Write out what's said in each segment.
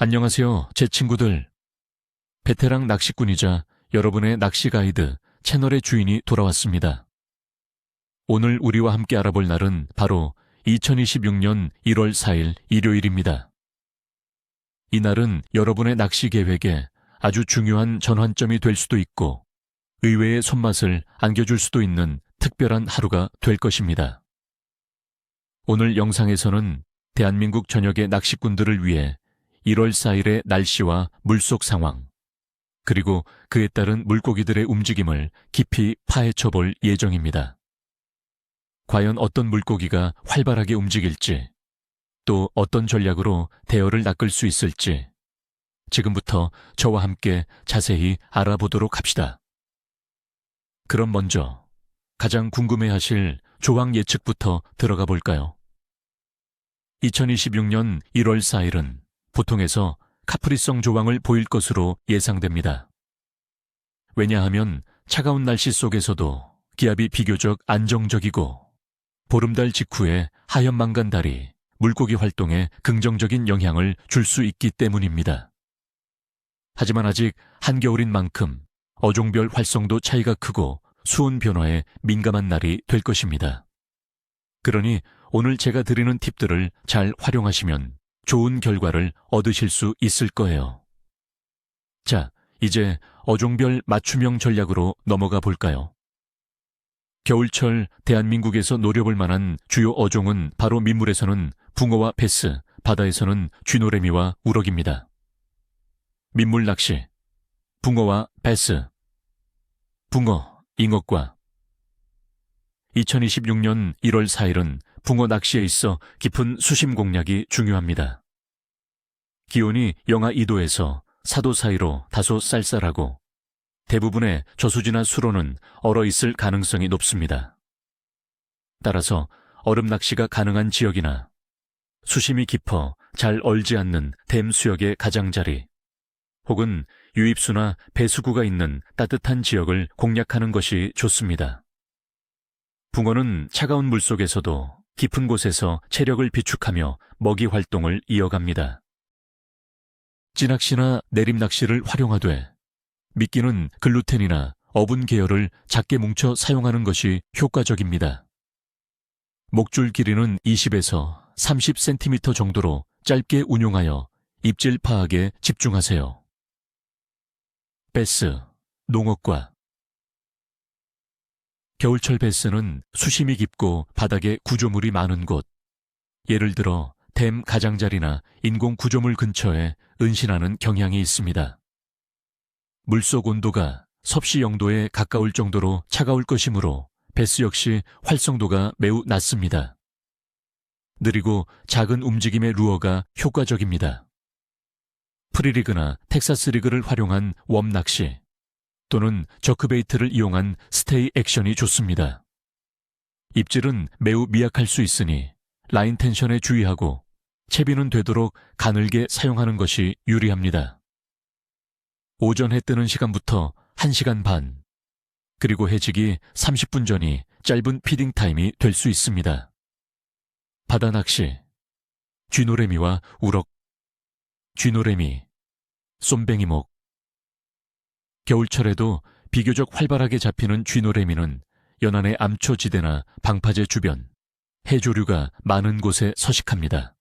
안녕하세요, 제 친구들. 베테랑 낚시꾼이자 여러분의 낚시 가이드 채널의 주인이 돌아왔습니다. 오늘 우리와 함께 알아볼 날은 바로 2026년 1월 4일 일요일입니다. 이 날은 여러분의 낚시 계획에 아주 중요한 전환점이 될 수도 있고 의외의 손맛을 안겨줄 수도 있는 특별한 하루가 될 것입니다. 오늘 영상에서는 대한민국 전역의 낚시꾼들을 위해 1월 4일의 날씨와 물속 상황, 그리고 그에 따른 물고기들의 움직임을 깊이 파헤쳐 볼 예정입니다. 과연 어떤 물고기가 활발하게 움직일지, 또 어떤 전략으로 대어를 낚을 수 있을지, 지금부터 저와 함께 자세히 알아보도록 합시다. 그럼 먼저 가장 궁금해하실 조항 예측부터 들어가 볼까요? 2026년 1월 4일은 보통에서 카프리성 조항을 보일 것으로 예상됩니다. 왜냐하면 차가운 날씨 속에서도 기압이 비교적 안정적이고 보름달 직후에 하얀 망간달이 물고기 활동에 긍정적인 영향을 줄 수 있기 때문입니다. 하지만 아직 한겨울인 만큼 어종별 활성도 차이가 크고 수온 변화에 민감한 날이 될 것입니다. 그러니 오늘 제가 드리는 팁들을 잘 활용하시면 좋은 결과를 얻으실 수 있을 거예요. 자, 이제 어종별 맞춤형 전략으로 넘어가 볼까요? 겨울철 대한민국에서 노려볼 만한 주요 어종은 바로 민물에서는 붕어와 베스, 바다에서는 쥐노래미와 우럭입니다. 민물 낚시, 붕어와 베스, 붕어, 잉어과. 2026년 1월 4일은 붕어 낚시에 있어 깊은 수심 공략이 중요합니다. 기온이 영하 2도에서 4도 사이로 다소 쌀쌀하고 대부분의 저수지나 수로는 얼어 있을 가능성이 높습니다. 따라서 얼음 낚시가 가능한 지역이나 수심이 깊어 잘 얼지 않는 댐 수역의 가장자리 혹은 유입수나 배수구가 있는 따뜻한 지역을 공략하는 것이 좋습니다. 붕어는 차가운 물속에서도 깊은 곳에서 체력을 비축하며 먹이 활동을 이어갑니다. 찌낚시나 내림낚시를 활용하되 미끼는 글루텐이나 어분 계열을 작게 뭉쳐 사용하는 것이 효과적입니다. 목줄 길이는 20에서 30cm 정도로 짧게 운용하여 입질 파악에 집중하세요. 베스, 농어과. 겨울철 베스는 수심이 깊고 바닥에 구조물이 많은 곳, 예를 들어 댐 가장자리나 인공 구조물 근처에 은신하는 경향이 있습니다. 물속 온도가 섭씨 0도에 가까울 정도로 차가울 것이므로 베스 역시 활성도가 매우 낮습니다. 느리고 작은 움직임의 루어가 효과적입니다. 프리리그나 텍사스 리그를 활용한 웜 낚시 또는 저크베이트를 이용한 스테이 액션이 좋습니다. 입질은 매우 미약할 수 있으니 라인 텐션에 주의하고 채비는 되도록 가늘게 사용하는 것이 유리합니다. 오전 해 뜨는 시간부터 1시간 반, 그리고 해지기 30분 전이 짧은 피딩 타임이 될 수 있습니다. 바다 낚시, 쥐노래미와 우럭, 쥐노래미, 쏨뱅이목. 겨울철에도 비교적 활발하게 잡히는 쥐노래미는 연안의 암초지대나 방파제 주변, 해조류가 많은 곳에 서식합니다.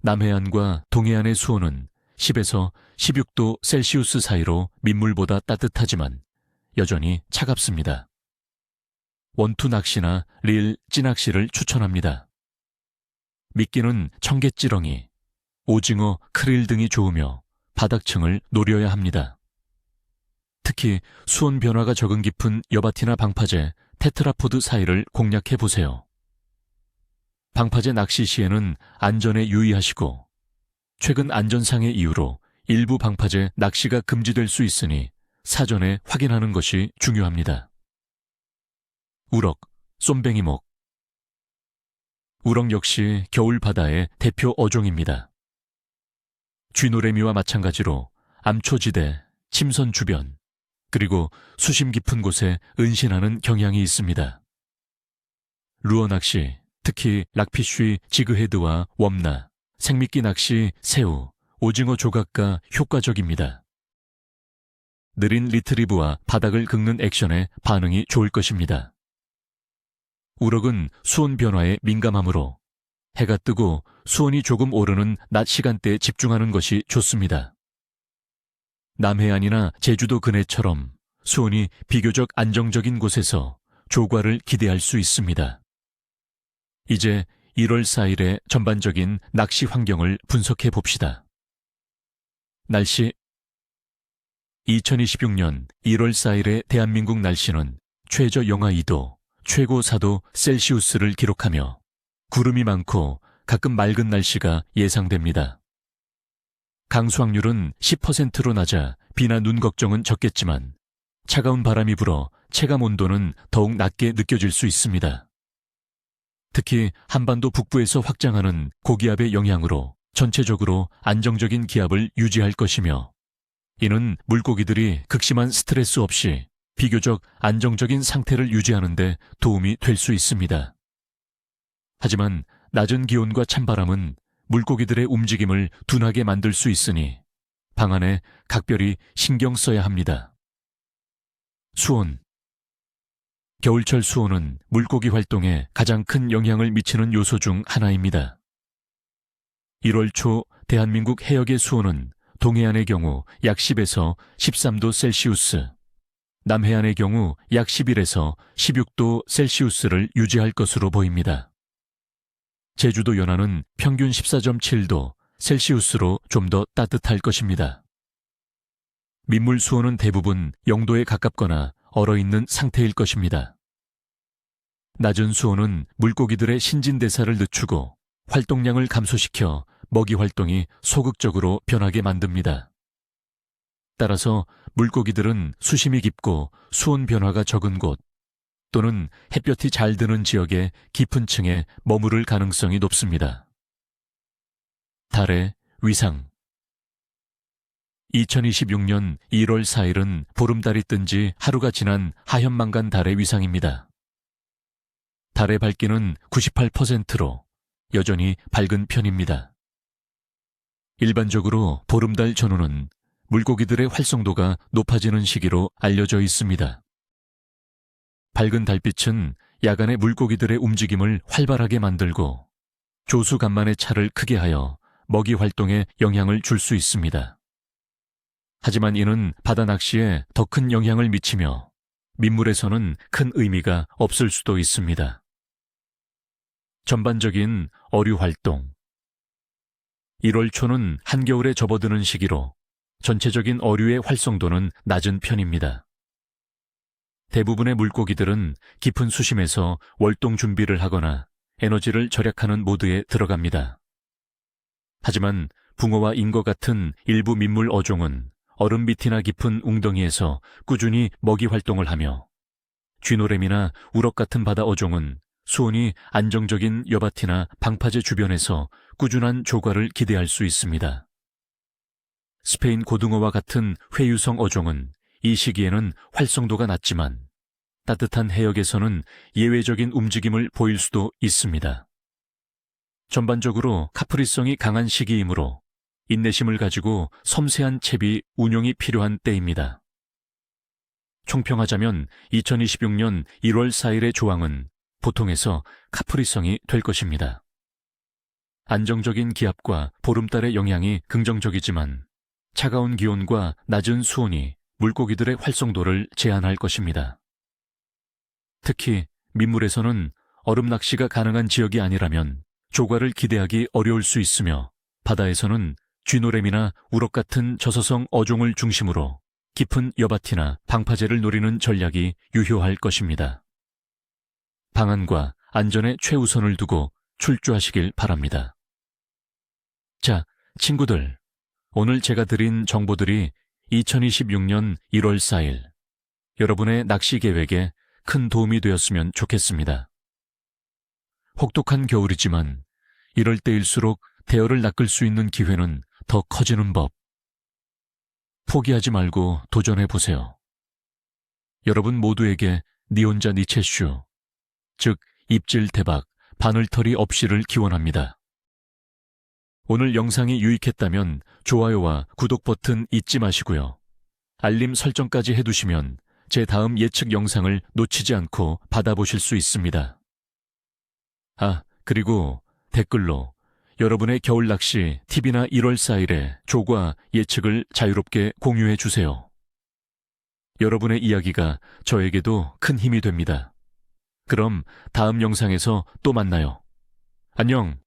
남해안과 동해안의 수온은 10에서 16도 셀시우스 사이로 민물보다 따뜻하지만 여전히 차갑습니다. 원투 낚시나 릴 찌낚시를 추천합니다. 미끼는 청갯지렁이, 오징어, 크릴 등이 좋으며 바닥층을 노려야 합니다. 특히 수온 변화가 적은 깊은 여바티나 방파제, 테트라포드 사이를 공략해보세요. 방파제 낚시 시에는 안전에 유의하시고 최근 안전상의 이유로 일부 방파제 낚시가 금지될 수 있으니 사전에 확인하는 것이 중요합니다. 우럭, 쏨뱅이목. 우럭 역시 겨울 바다의 대표 어종입니다. 쥐노래미와 마찬가지로 암초지대, 침선 주변, 그리고 수심 깊은 곳에 은신하는 경향이 있습니다. 루어 낚시, 특히 락피쉬, 지그헤드와 웜나, 생미끼 낚시, 새우, 오징어 조각가 효과적입니다. 느린 리트리브와 바닥을 긁는 액션에 반응이 좋을 것입니다. 우럭은 수온 변화에 민감하므로 해가 뜨고 수온이 조금 오르는 낮 시간대에 집중하는 것이 좋습니다. 남해안이나 제주도 근해처럼 수온이 비교적 안정적인 곳에서 조과를 기대할 수 있습니다. 이제 1월 4일의 전반적인 낚시 환경을 분석해 봅시다. 날씨 2026년 1월 4일의 대한민국 날씨는 최저 영하 2도, 최고 4도 셀시우스를 기록하며 구름이 많고 가끔 맑은 날씨가 예상됩니다. 강수확률은 10%로 낮아 비나 눈 걱정은 적겠지만 차가운 바람이 불어 체감 온도는 더욱 낮게 느껴질 수 있습니다. 특히 한반도 북부에서 확장하는 고기압의 영향으로 전체적으로 안정적인 기압을 유지할 것이며 이는 물고기들이 극심한 스트레스 없이 비교적 안정적인 상태를 유지하는 데 도움이 될 수 있습니다. 하지만 낮은 기온과 찬바람은 물고기들의 움직임을 둔하게 만들 수 있으니 방안에 각별히 신경 써야 합니다. 수온 겨울철 수온은 물고기 활동에 가장 큰 영향을 미치는 요소 중 하나입니다. 1월 초 대한민국 해역의 수온은 동해안의 경우 약 10에서 13도 셀시우스, 남해안의 경우 약 11에서 16도 셀시우스를 유지할 것으로 보입니다. 제주도 연안은 평균 14.7도 셀시우스로 좀 더 따뜻할 것입니다. 민물 수온은 대부분 0도에 가깝거나 얼어있는 상태일 것입니다. 낮은 수온은 물고기들의 신진대사를 늦추고 활동량을 감소시켜 먹이 활동이 소극적으로 변하게 만듭니다. 따라서 물고기들은 수심이 깊고 수온 변화가 적은 곳 또는 햇볕이 잘 드는 지역의 깊은 층에 머무를 가능성이 높습니다. 달의 위상 2026년 1월 4일은 보름달이 뜬 지 하루가 지난 하현망간 달의 위상입니다. 달의 밝기는 98%로 여전히 밝은 편입니다. 일반적으로 보름달 전후는 물고기들의 활성도가 높아지는 시기로 알려져 있습니다. 밝은 달빛은 야간에 물고기들의 움직임을 활발하게 만들고 조수간만의 차를 크게 하여 먹이 활동에 영향을 줄 수 있습니다. 하지만 이는 바다 낚시에 더 큰 영향을 미치며 민물에서는 큰 의미가 없을 수도 있습니다. 전반적인 어류 활동 1월 초는 한겨울에 접어드는 시기로 전체적인 어류의 활성도는 낮은 편입니다. 대부분의 물고기들은 깊은 수심에서 월동 준비를 하거나 에너지를 절약하는 모드에 들어갑니다. 하지만 붕어와 잉어 같은 일부 민물 어종은 얼음 밑이나 깊은 웅덩이에서 꾸준히 먹이 활동을 하며 쥐노래미나 우럭 같은 바다 어종은 수온이 안정적인 여밭이나 방파제 주변에서 꾸준한 조과를 기대할 수 있습니다. 스페인 고등어와 같은 회유성 어종은 이 시기에는 활성도가 낮지만 따뜻한 해역에서는 예외적인 움직임을 보일 수도 있습니다. 전반적으로 카프리성이 강한 시기이므로 인내심을 가지고 섬세한 채비 운용이 필요한 때입니다. 총평하자면 2026년 1월 4일의 조항은 보통에서 카프리성이 될 것입니다. 안정적인 기압과 보름달의 영향이 긍정적이지만 차가운 기온과 낮은 수온이 물고기들의 활성도를 제한할 것입니다. 특히 민물에서는 얼음 낚시가 가능한 지역이 아니라면 조과를 기대하기 어려울 수 있으며 바다에서는 쥐노래미나 우럭 같은 저서성 어종을 중심으로 깊은 여밭이나 방파제를 노리는 전략이 유효할 것입니다. 방안과 안전에 최우선을 두고 출조하시길 바랍니다. 자, 친구들, 오늘 제가 드린 정보들이 2026년 1월 4일 여러분의 낚시 계획에 큰 도움이 되었으면 좋겠습니다. 혹독한 겨울이지만 이럴 때일수록 대어를 낚을 수 있는 기회는 더 커지는 법. 포기하지 말고 도전해보세요. 여러분 모두에게 니 혼자 니체슈, 즉 입질 대박, 바늘털이 없이를 기원합니다. 오늘 영상이 유익했다면 좋아요와 구독 버튼 잊지 마시고요. 알림 설정까지 해두시면 제 다음 예측 영상을 놓치지 않고 받아보실 수 있습니다. 그리고 댓글로 여러분의 겨울 낚시 팁이나 1월 4일의 조과 예측을 자유롭게 공유해 주세요. 여러분의 이야기가 저에게도 큰 힘이 됩니다. 그럼 다음 영상에서 또 만나요. 안녕!